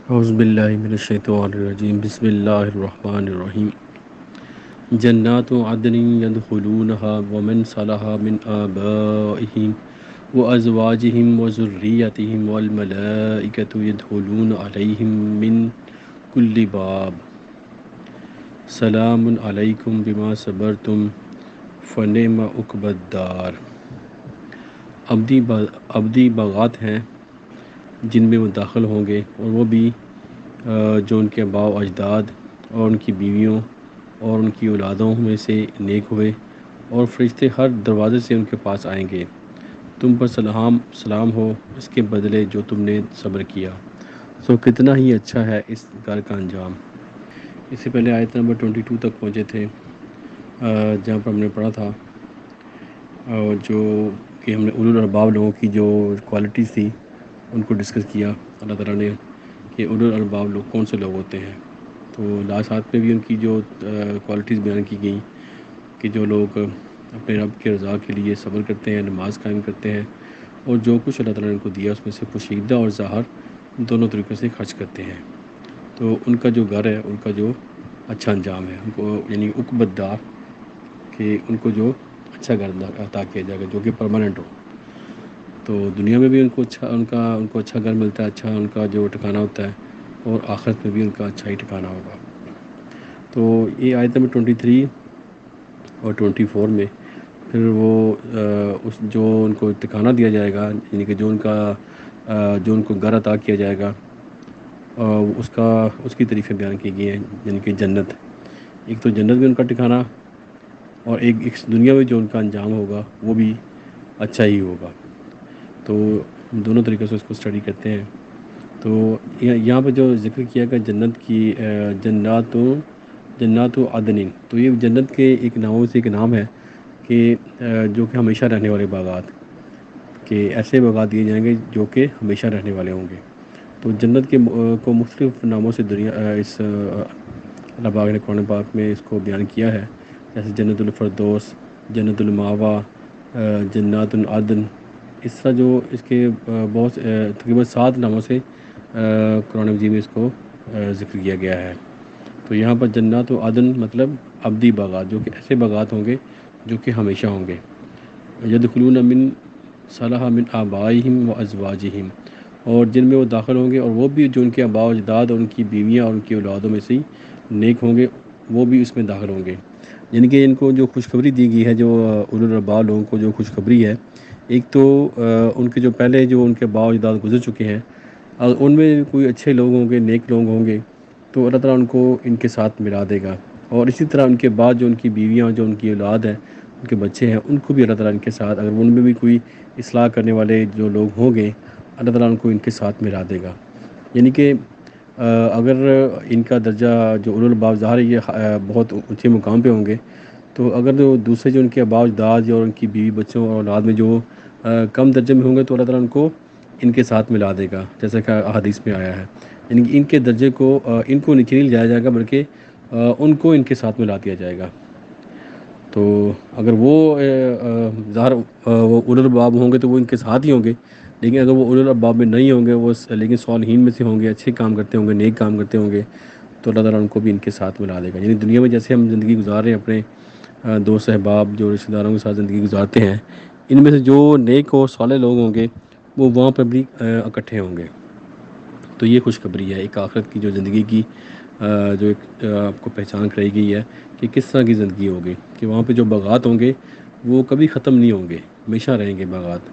اعوذ باللہ من الشیطان الرجیم بسم اللہ الرحمن الرحیم جنات عدن يدخلونها ومن صلح من آبائهم وأزواجهم وذريتهم والملائكة يدخلون عليهم من كل باب سلام علیکم بما صبرتم فنعم عقبی الدار۔ ابدی باغات ہیں جن میں وہ داخل ہوں گے، اور وہ بھی جو ان کے آباء و اجداد اور ان کی بیویوں اور ان کی اولادوں میں سے نیک ہوئے، اور فرشتے ہر دروازے سے ان کے پاس آئیں گے۔ تم پر سلام ہو اس کے بدلے جو تم نے صبر کیا، سو کتنا ہی اچھا ہے اس گھر کا انجام۔ اس سے پہلے آیت نمبر 22 تک پہنچے تھے، جہاں پر ہم نے پڑھا تھا جو کہ ہم نے اولو الالباب لوگوں کی جو کوالٹیز تھی ان کو ڈسکس کیا اللہ تعالیٰ نے، کہ اولو الالباب لوگ کون سے لوگ ہوتے ہیں۔ تو لاسٹ آیت میں بھی ان کی جو کوالٹیز بیان کی گئیں کہ جو لوگ اپنے رب کے رضا کے لیے صبر کرتے ہیں، نماز قائم کرتے ہیں، اور جو کچھ اللہ تعالیٰ نے ان کو دیا اس میں سے پوشیدہ اور ظاہر دونوں طریقوں سے خرچ کرتے ہیں، تو ان کا جو گھر ہے ان کا جو اچھا انجام ہے، ان کو یعنی عقبی الدار، کہ ان کو جو اچھا گھر عطا کیا جائے گا جو کہ پرماننٹ ہو۔ تو دنیا میں بھی ان کو اچھا گھر ملتا ہے، اچھا ان کا جو ٹھکانہ ہوتا ہے، اور آخرت میں بھی ان کا اچھا ہی ٹھکانہ ہوگا۔ تو یہ آیت نمبر 23 اور 24 میں پھر وہ اس جو ان کو ٹھکانہ دیا جائے گا، یعنی کہ جو ان کو گھر عطا کیا جائے گا، اس کی تعریفیں بیان کی گئی ہیں، یعنی کہ جنت۔ ایک تو جنت میں ان کا ٹھکانہ، اور ایک دنیا میں جو ان کا انجام ہوگا وہ بھی اچھا ہی ہوگا۔ تو دونوں طریقے سے اس کو اسٹڈی کرتے ہیں۔ تو یہاں پہ جو ذکر کیا گیا جنت کی، جنات و عدن، تو یہ جنت کے ایک ناموں سے ایک نام ہے کہ جو کہ ہمیشہ رہنے والے باغات، کہ ایسے باغات دیے جائیں گے جو کہ ہمیشہ رہنے والے ہوں گے۔ تو جنت کو مختلف ناموں سے اس اللہ پاک نے قرآن پاک میں اس کو بیان کیا ہے، جیسے جنت الفردوس، جنت المأویٰ، جنات العدن، اس طرح جو اس کے بہت تقریباً 7 ناموں سے قرآن مجید میں اس کو ذکر کیا گیا ہے۔ تو یہاں پر جنات و عدن مطلب ابدی باغات، جو کہ ایسے باغات ہوں گے جو کہ ہمیشہ ہوں گے۔ یدخلون من صلح من آبائہم و ازواجہم، اور جن میں وہ داخل ہوں گے، اور وہ بھی جو ان کے آباء و اجداد اور ان کی بیویاں اور ان کی اولادوں میں سے ہی نیک ہوں گے، وہ بھی اس میں داخل ہوں گے۔ یعنی کہ ان کو جو خوشخبری دی گئی ہے، جو اولو الالباب لوگوں کو جو خوشخبری ہے، ایک تو ان کے جو پہلے جو ان کے آباء و اجداد گزر چکے ہیں، اگر ان میں کوئی اچھے لوگ ہوں گے، نیک لوگ ہوں گے، تو اللہ تعالیٰ ان کو ان کے ساتھ ملا دے گا، اور اسی طرح ان کے بعد جو ان کی بیویاں، جو ان کی اولاد ہے، ان کے بچے ہیں، ان کو بھی اللہ تعالیٰ ان کے ساتھ، اگر ان میں بھی کوئی اصلاح کرنے والے جو لوگ ہوں گے، اللہ تعالیٰ ان کو ان کے ساتھ ملا دے گا۔ یعنی کہ اگر ان کا درجہ جو اولو الالباب ظاہر ہے یہ بہت اونچے مقام پہ ہوں گے، تو اگر جو دوسرے جو ان کے آباء و اجداد اور ان کی بیوی بچوں اور اولاد میں جو کم درجے میں ہوں گے، تو اللہ تعالیٰ ان کو ان کے ساتھ ملا دے گا، جیسا کہ احادیث میں آیا ہے۔ یعنی کہ ان کے درجے کو ان کو نیچے نہیں لے جایا جائے گا، بلکہ ان کو ان کے ساتھ ملا دیا جائے گا۔ تو اگر وہ ظاہر وہ اولو الالباب ہوں گے تو وہ ان کے ساتھ ہی ہوں گے، لیکن اگر وہ اولو الالباب میں نہیں ہوں گے، وہ لیکن صالحین میں سے ہوں گے، اچھے کام کرتے ہوں گے، نیک کام کرتے ہوں گے، تو اللہ تعالیٰ ان کو بھی ان کے ساتھ ملا دے گا۔ یعنی دنیا میں جیسے ہم زندگی گزار رہے ہیں، اپنے دوست احباب جو رشتہ داروں کے ساتھ زندگی گزارتے ہیں، ان میں سے جو نیک اور صالح لوگ ہوں گے وہ وہاں پر بھی اکٹھے ہوں گے۔ تو یہ خوشخبری ہے ایک آخرت کی جو زندگی کی جو ایک آپ کو پہچان کرائی گئی ہے کہ کس طرح کی زندگی ہوگی، کہ وہاں پہ جو باغات ہوں گے وہ کبھی ختم نہیں ہوں گے، ہمیشہ رہیں گے باغات۔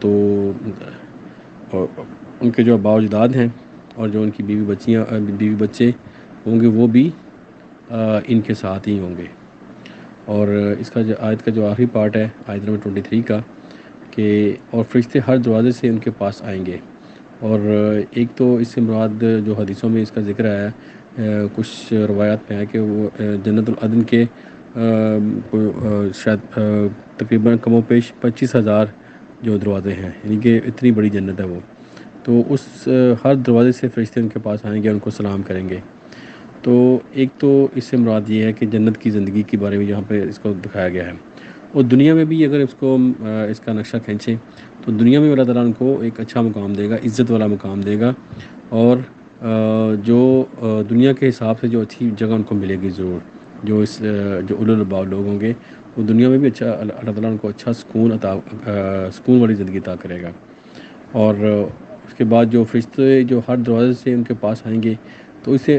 تو ان کے جو آباء و اجداد ہیں اور جو ان کی بیوی بچے ہوں گے، وہ بھی ان کے ساتھ ہی ہوں گے۔ اور اس کا جو آیت کا جو آخری پارٹ ہے آیت نمبر 23 کا، کہ اور فرشتے ہر دروازے سے ان کے پاس آئیں گے۔ اور ایک تو اس سے مراد جو حدیثوں میں اس کا ذکر آیا ہے، کچھ روایات میں ہے کہ وہ جنت العدن کے شاید تقریباً کم و بیش 25,000 جو دروازے ہیں، یعنی کہ اتنی بڑی جنت ہے وہ۔ تو اس ہر دروازے سے فرشتے ان کے پاس آئیں گے، ان کو سلام کریں گے۔ تو ایک تو اس سے مراد یہ ہے کہ جنت کی زندگی کے بارے میں یہاں پہ اس کو دکھایا گیا ہے، اور دنیا میں بھی اگر اس کا نقشہ کھینچیں تو دنیا میں اللہ تعالیٰ ان کو ایک اچھا مقام دے گا، عزت والا مقام دے گا، اور جو دنیا کے حساب سے جو اچھی جگہ ان کو ملے گی ضرور، جو اس جو اولو الالباب لوگ ہوں گے وہ دنیا میں بھی اچھا، اللہ تعالیٰ ان کو اچھا سکون عطا، سکون والی زندگی عطا کرے گا۔ اور اس کے بعد جو فرشتے جو ہر دروازے سے ان کے پاس آئیں گے، تو اس سے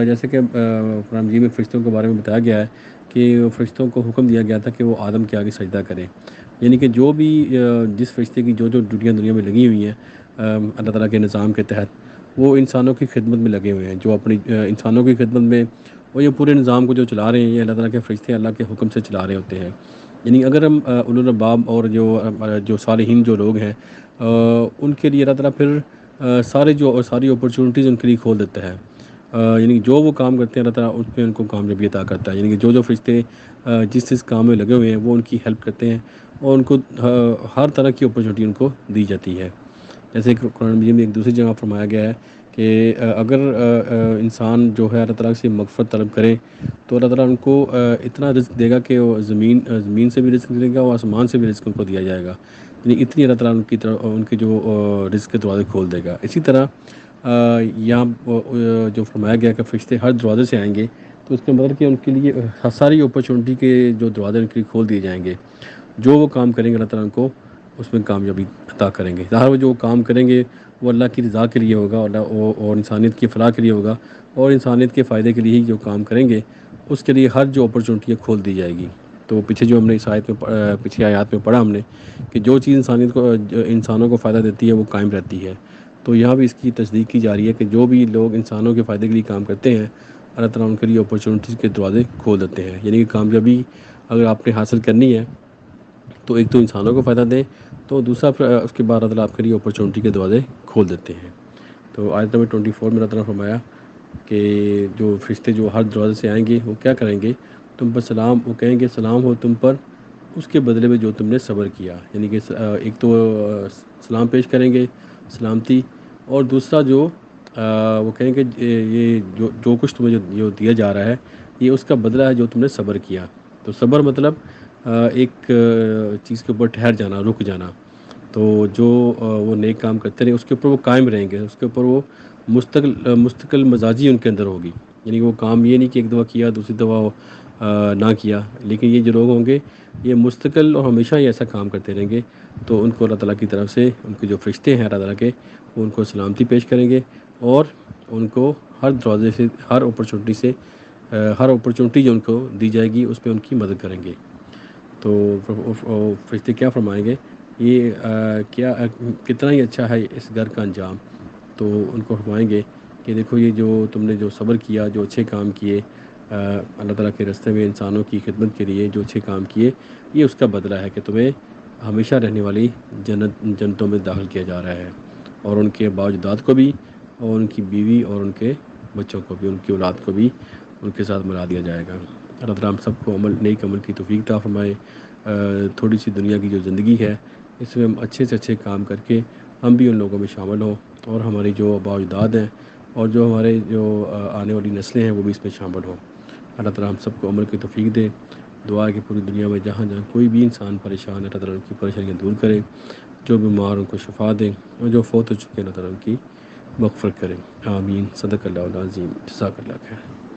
جیسے کہ قرآن مجید میں فرشتوں کے بارے میں بتایا گیا ہے کہ فرشتوں کو حکم دیا گیا تھا کہ وہ آدم کے آگے سجدہ کریں، یعنی کہ جو بھی جس فرشتے کی جو ڈیوٹیاں دنیا میں لگی ہوئی ہیں اللہ تعالیٰ کے نظام کے تحت، وہ انسانوں کی خدمت میں لگے ہوئے ہیں، جو اپنی انسانوں کی خدمت میں، وہ یہ پورے نظام کو جو چلا رہے ہیں، یہ اللہ تعالیٰ کے فرشتے اللہ کے حکم سے چلا رہے ہوتے ہیں۔ یعنی اگر ہم اولو الالباب اور جو صالحین جو لوگ ہیں، ان کے لیے اللہ تعالیٰ پھر ساری اپرچونیٹیز ان کے لیے کھول دیتا ہے، یعنی جو وہ کام کرتے ہیں اللہ تعالیٰ اس پہ ان کو کامیابی عطا کرتا ہے، یعنی کہ جو فرشتے جس کام میں لگے ہوئے ہیں وہ ان کی ہیلپ کرتے ہیں، اور ان کو ہر طرح کی اپرچونیٹی ان کو دی جاتی ہے۔ جیسے کہ قرآن مجید میں ایک دوسری جگہ فرمایا گیا ہے کہ اگر انسان جو ہے اللہ تعالیٰ سے مغفرت طلب کرے تو اللہ تعالیٰ ان کو اتنا رزق دے گا کہ وہ زمین سے بھی رزق دے گا اور آسمان سے بھی رزق ان کو دیا جائے گا، یعنی اتنی اللہ تعالیٰ ان کی جو رزق کے دروازے کھول دے گا۔ اسی طرح یہاں جو فرمایا گیا کہ فرشتے ہر دروازے سے آئیں گے، تو اس کا مطلب کہ ان کے لیے ساری اپرچونیٹی کے جو دروازے ان کے لیے کھول دیے جائیں گے، جو وہ کام کریں گے اللہ تعالیٰ ان کو اس میں کامیابی عطا کریں گے۔ ظاہر وہ جو کام کریں گے وہ اللہ کی رضا کے لیے ہوگا، اور انسانیت کی فلاح کے لیے ہوگا، اور انسانیت کے فائدے کے لیے ہی جو کام کریں گے اس کے لیے ہر جو اپرچونیٹی کھول دی جائے گی۔ تو پیچھے جو ہم نے اس آیت میں پچھلی آیات میں پڑھا ہم نے کہ جو چیز انسانوں کو فائدہ دیتی ہے وہ قائم رہتی ہے، تو یہاں بھی اس کی تصدیق کی جا رہی ہے کہ جو بھی لوگ انسانوں کے فائدے کے لیے کام کرتے ہیں اللہ تعالیٰ ان کے لیے اپرچونیٹیز کے دروازے کھول دیتے ہیں، یعنی کہ کامیابی اگر آپ نے حاصل کرنی ہے تو ایک تو انسانوں کو فائدہ دیں، تو دوسرا پھر اس کے بعد اللہ تعالیٰ آپ کے لیے اپرچونیٹی کے دروازے کھول دیتے ہیں۔ تو آیت نمبر 24 میں اللہ تعالیٰ نے فرمایا کہ جو فرشتے جو ہر دروازے سے آئیں گے وہ کیا کریں گے، تم پر سلام، وہ کہیں گے سلام ہو تم پر اس کے بدلے میں جو تم نے صبر کیا، یعنی کہ ایک تو سلام پیش کریں گے، سلامتی، اور دوسرا جو وہ کہیں گے یہ جو کچھ تمہیں جو دیا جا رہا ہے یہ اس کا بدلہ ہے جو تم نے صبر کیا۔ تو صبر مطلب ایک چیز کے اوپر ٹھہر جانا، رک جانا، تو جو وہ نیک کام کرتے رہے اس کے اوپر وہ قائم رہیں گے، اس کے اوپر وہ مستقل مزاجی ان کے اندر ہوگی، یعنی وہ کام یہ نہیں کہ ایک دفعہ کیا دوسری دفعہ نہ کیا، لیکن یہ جو لوگ ہوں گے یہ مستقل اور ہمیشہ ہی ایسا کام کرتے رہیں گے، تو ان کو اللہ تعالیٰ کی طرف سے ان کے جو فرشتے ہیں اللہ تعالیٰ کے، وہ ان کو سلامتی پیش کریں گے، اور ان کو ہر دروازے سے، ہر اپرچونیٹی جو ان کو دی جائے گی اس پہ ان کی مدد کریں گے۔ تو فرشتے کیا فرمائیں گے، یہ کتنا ہی اچھا ہے اس گھر کا انجام، تو ان کو فرمائیں گے کہ دیکھو یہ جو تم نے جو صبر کیا، جو اچھے کام کیے اللہ تعالیٰ کے راستے میں انسانوں کی خدمت کے لیے جو اچھے کام کیے، یہ اس کا بدلہ ہے کہ تمہیں ہمیشہ رہنے والی جنتوں میں داخل کیا جا رہا ہے، اور ان کے باوجداد کو بھی، اور ان کی بیوی اور ان کے بچوں کو بھی، ان کی اولاد کو بھی ان کے ساتھ ملا دیا جائے گا۔ اللہ تعالیٰ ہم سب کو نیک عمل کی توفیق عطا فرمائے۔ تھوڑی سی دنیا کی جو زندگی ہے اس میں ہم اچھے سے اچھے کام کر کے ہم بھی ان لوگوں میں شامل ہوں، اور ہماری جو آباء و اجداد ہیں اور جو ہمارے جو آنے والی نسلیں ہیں وہ بھی اس میں شامل ہوں۔ اللہ تعالیٰ ہم سب کو عمل کی توفیق دے۔ دعا ہے کہ پوری دنیا میں جہاں جہاں کوئی بھی انسان پریشان ہے اللہ تعالیٰ ان کی پریشانیاں دور کرے، جو بیمار ان کو شفا دیں، اور جو فوت ہو چکے ہیں اللہ تعالیٰ ان کی مغفرت کرے۔ آمین۔ صدق اللہ العظیم۔ جزاک اللہ خیر۔